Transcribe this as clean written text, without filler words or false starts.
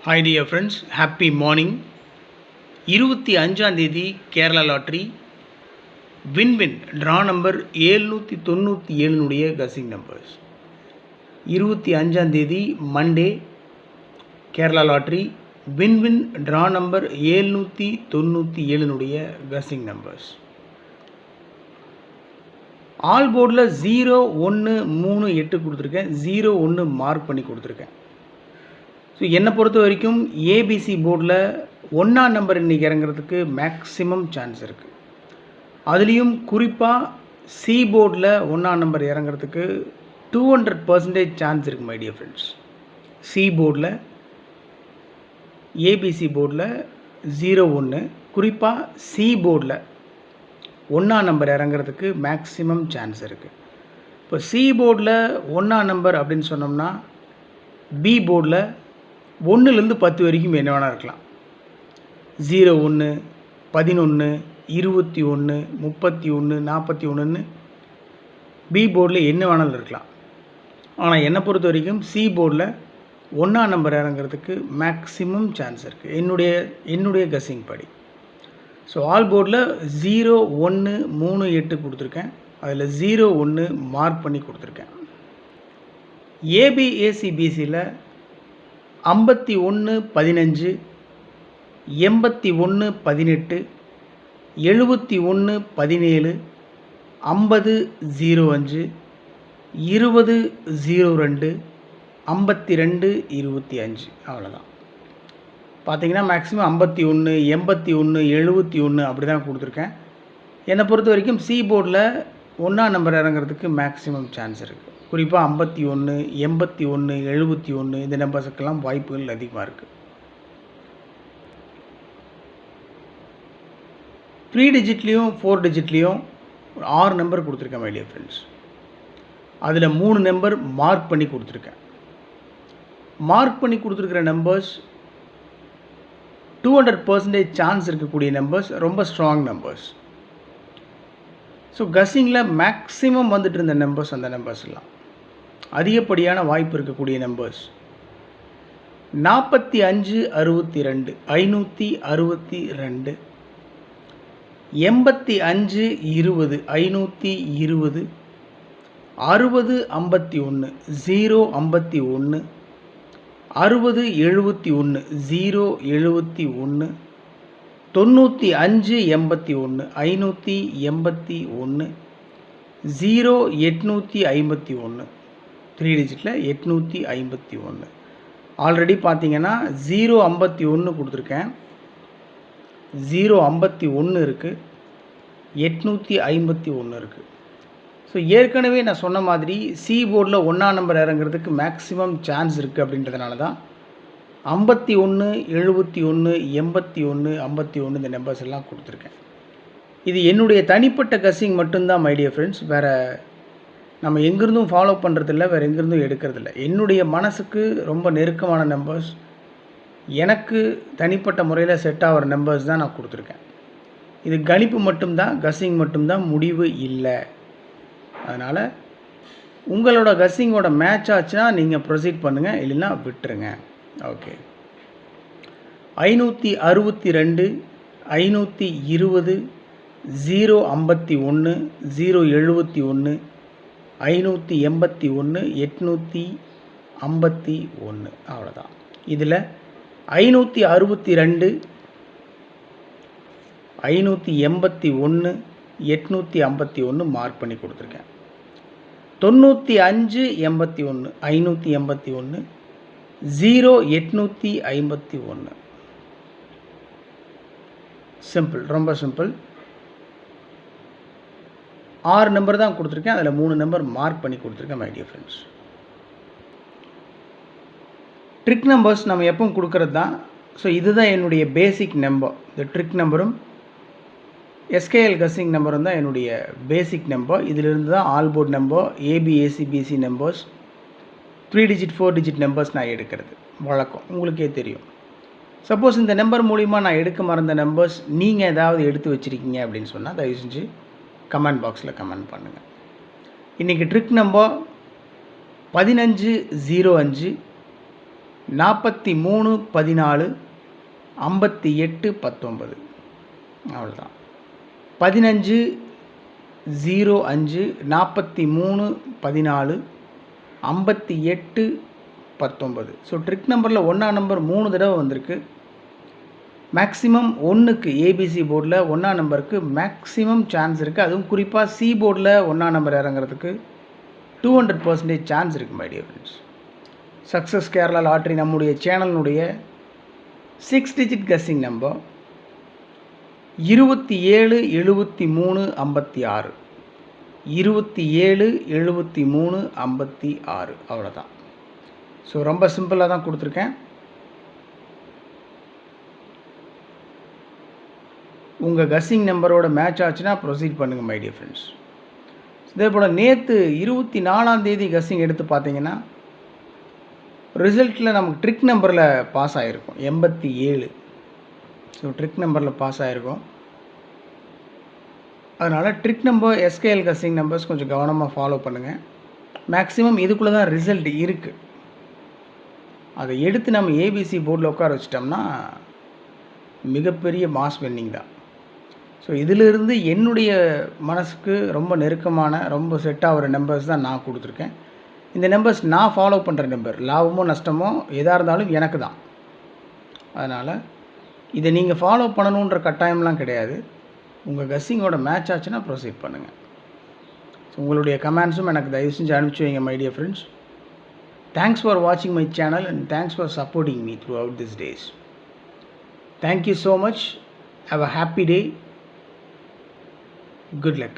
Hi dear friends, happy morning. 25ஆம் தேதி Kerala lottery win draw number 797 guessing numbers. 25ஆம் தேதி Monday Kerala lottery win draw number 797 guessing numbers. All போர்டில் 0 1 3 8 கொடுத்துருக்கேன், 0 1 mark பண்ணி கொடுத்துருக்கேன். ஸோ என்னை பொறுத்த வரைக்கும் ஏபிசி போர்டில் 1ஆம் நம்பர் இன்றைக்கி இறங்குறதுக்கு மேக்ஸிமம் சான்ஸ் இருக்குது. அதுலேயும் குறிப்பாக சி போர்டில் 1ஆம் நம்பர் இறங்குறதுக்கு 200% சான்ஸ் இருக்குது மை டியர் ஃப்ரெண்ட்ஸ். சி போர்டில் ஏபிசி போர்டில் 0 1 குறிப்பாக சி போர்டில் 1ஆம் நம்பர் இறங்குறதுக்கு மேக்ஸிமம் சான்ஸ் இருக்குது. இப்போ சி போர்டில் 1ஆம் நம்பர் அப்படின்னு சொன்னோம்னா பி போர்டில் 1லேருந்து 10 வரைக்கும் என்ன வேணால் இருக்கலாம். 0 1 11 21 31 41ன்னு பி போர்டில் என்ன வேணாலும் இருக்கலாம். ஆனால் என்னை பொறுத்த வரைக்கும் சி போர்டில் 1ஆம் நம்பர் இறங்குறதுக்கு மேக்ஸிமம் சான்ஸ் இருக்குது என்னுடைய கெஸ்ஸிங் படி. ஸோ ஆல் போர்டில் 0 1 3 8 கொடுத்துருக்கேன், அதில் 0 1 மார்க் பண்ணி கொடுத்துருக்கேன். ஏபிஏசிபிசியில் 51 15 81 18 71 17 50 05 20 02 52 25 அவ்வளோதான். பார்த்தீங்கன்னா மேக்ஸிமம் 51 81 71 அப்படி தான் கொடுத்துருக்கேன். என்னை பொறுத்த வரைக்கும் சி போர்டில் 1ஆம் நம்பர் இறங்குறதுக்கு மேக்ஸிமம் சான்ஸ் இருக்குது. குறிப்பாக 51 81 71 இந்த நம்பர்ஸுக்கெல்லாம் வாய்ப்புகள் அதிகமாக இருக்குது. 3 டிஜிட்லேயும் 4 டிஜிட்லேயும் 6 நம்பர் கொடுத்துருக்கேன் மை டியர் ஃப்ரெண்ட்ஸ். அதில் 3 நம்பர் மார்க் பண்ணி கொடுத்துருக்கேன். மார்க் பண்ணி கொடுத்துருக்கிற நம்பர்ஸ் 200% சான்ஸ் இருக்கக்கூடிய நம்பர்ஸ், ரொம்ப ஸ்ட்ராங் நம்பர்ஸ். ஸோ கஸ்ஸிங்கில் மேக்ஸிமம் வந்துட்டு இருந்த நம்பர்ஸ் அந்த நம்பர்ஸ்லாம் அதிகப்படியான வாய்ப்பு இருக்கக்கூடிய நம்பர்ஸ் 45 62 562 85 20 520 60 51 0 51 60 71 0 71 95 81 581 0 851 3 டிஜிட்டில் 851. ஆல்ரெடி பார்த்தீங்கன்னா 0 51 கொடுத்துருக்கேன், 0 51 இருக்குது, 851 இருக்குது. ஸோ ஏற்கனவே நான் சொன்ன மாதிரி சி போர்டில் 1ஆம் நம்பர் இறங்குறதுக்கு மேக்ஸிமம் சான்ஸ் இருக்குது. அப்படின்றதுனால தான் 51 71 81 51 இந்த நம்பர்ஸ் எல்லாம் கொடுத்துருக்கேன். இது என்னுடைய தனிப்பட்ட கஸ்ஸிங் மட்டும்தான் மை டியர் ஃப்ரெண்ட்ஸ். வேறு நம்ம எங்கேருந்தும் ஃபாலோ பண்ணுறதில்ல, வேறு எங்கேருந்தும் எடுக்கிறதில்ல. என்னுடைய மனசுக்கு ரொம்ப நெருக்கமான நம்பர்ஸ், எனக்கு தனிப்பட்ட முறையில் செட் ஆகிற நம்பர்ஸ் தான் நான் கொடுத்துருக்கேன். இது கணிப்பு மட்டும்தான், கஸ்ஸிங் மட்டும்தான், முடிவு இல்லை. அதனால் உங்களோட கஸ்ஸிங்கோட மேட்ச் ஆச்சுன்னா நீங்கள் ப்ரொசீட் பண்ணுங்கள், இல்லைன்னா விட்டுருங்க. ஓகே. 562 520 0 51 0 71 581 851 அவ்வளோதான். இதில் 562 581 851 மார்க் பண்ணி கொடுத்துருக்கேன். 95 81 581 0 851. சிம்பிள், ரொம்ப சிம்பிள். 6 நம்பர் தான் கொடுத்துருக்கேன், அதில் 3 நம்பர் மார்க் பண்ணி கொடுத்துருக்கேன் my dear friends. Trick numbers நம்ம எப்பவும் கொடுக்கறது தான். ஸோ இதுதான் என்னுடைய பேசிக் நம்பர். இந்த ட்ரிக் நம்பரும் எஸ்கேஎல் கஸ்ஸிங் நம்பரும் தான் என்னுடைய பேசிக் நம்பர். இதிலிருந்து தான் all board number, A B A C B C numbers, 3 digit 4 digit numbers நான் எடுக்கிறது வழக்கம், உங்களுக்கே தெரியும். சப்போஸ் இந்த நம்பர் மூலிமா நான் எடுக்க மறந்த நம்பர்ஸ் நீங்கள் ஏதாவது எடுத்து வச்சுருக்கீங்க அப்படின்னு சொன்னால் தயவு செஞ்சு கமெண்ட் பாக்ஸில் கமெண்ட் பண்ணுங்கள். இன்றைக்கி ட்ரிக் நம்பர் 15 05 43 14 58 19 அவ்வளோதான். 15 05 43 14 58 19. ஸோ ட்ரிக் நம்பரில் 1ஆம் நம்பர் 3 தடவை வந்திருக்கு. மேக்ஸிமம் 1க்கு ஏபிசி போர்டில் 1ஆம் நம்பருக்கு மேக்ஸிமம் சான்ஸ் இருக்குது. அதுவும் குறிப்பாக சி போர்டில் 1ஆம் நம்பர் இறங்குறதுக்கு 200% சான்ஸ் இருக்குது my dear friends. Success Kerala lottery நம்முடைய சேனலினுடைய 6 டிஜிட் கெஸ்ஸிங் நம்பர் 27 73 56 27 73 56 அவ்வளோதான். ஸோ ரொம்ப சிம்பிளாக தான் கொடுத்துருக்கேன். உங்கள் கஸ்ஸிங் நம்பரோட மேட்ச் ஆச்சுன்னா ப்ரொசீட் பண்ணுங்கள் மை டியர் ஃப்ரெண்ட்ஸ். இதே போல் நேற்று 24ஆம் தேதி கஸ்ஸிங் எடுத்து பார்த்தீங்கன்னா ரிசல்ட்டில் நமக்கு ட்ரிக் நம்பரில் பாஸ் ஆகிருக்கும் 87. ஸோ ட்ரிக் நம்பரில் பாஸ் ஆகிருக்கும். அதனால் trick number SKL guessing numbers கொஞ்சம் கவனமாக ஃபாலோ பண்ணுங்கள். மேக்ஸிமம் இதுக்குள்ளே தான் ரிசல்ட் இருக்குது. அதை எடுத்து நம்ம ஏபிசி போர்டில் உட்கார வச்சிட்டோம்னா மிகப்பெரிய மாஸ் வின்னிங் தான். ஸோ இதிலிருந்து என்னுடைய மனசுக்கு ரொம்ப நெருக்கமான ரொம்ப செட் ஆகிற நம்பர்ஸ் தான் நான் கொடுத்துருக்கேன். இந்த நம்பர்ஸ் நான் ஃபாலோ பண்ணுற நம்பர். லாபமோ நஷ்டமோ எதாக இருந்தாலும் எனக்கு தான். அதனால் இதை நீங்கள் ஃபாலோ பண்ணணுன்ற கட்டாயம்லாம் கிடையாது. உங்கள் கஸ்ஸிங்கோட மேட்ச் ஆச்சுன்னா ப்ரொசீட் பண்ணுங்கள். ஸோ உங்களுடைய கமெண்ட்ஸும் எனக்கு தயவு செஞ்சு அனுப்பிச்சி வைங்க my dear friends. Thanks for வாட்சிங் my channel and thanks for supporting me throughout this days. Thank you so much. Have a happy day. Good luck.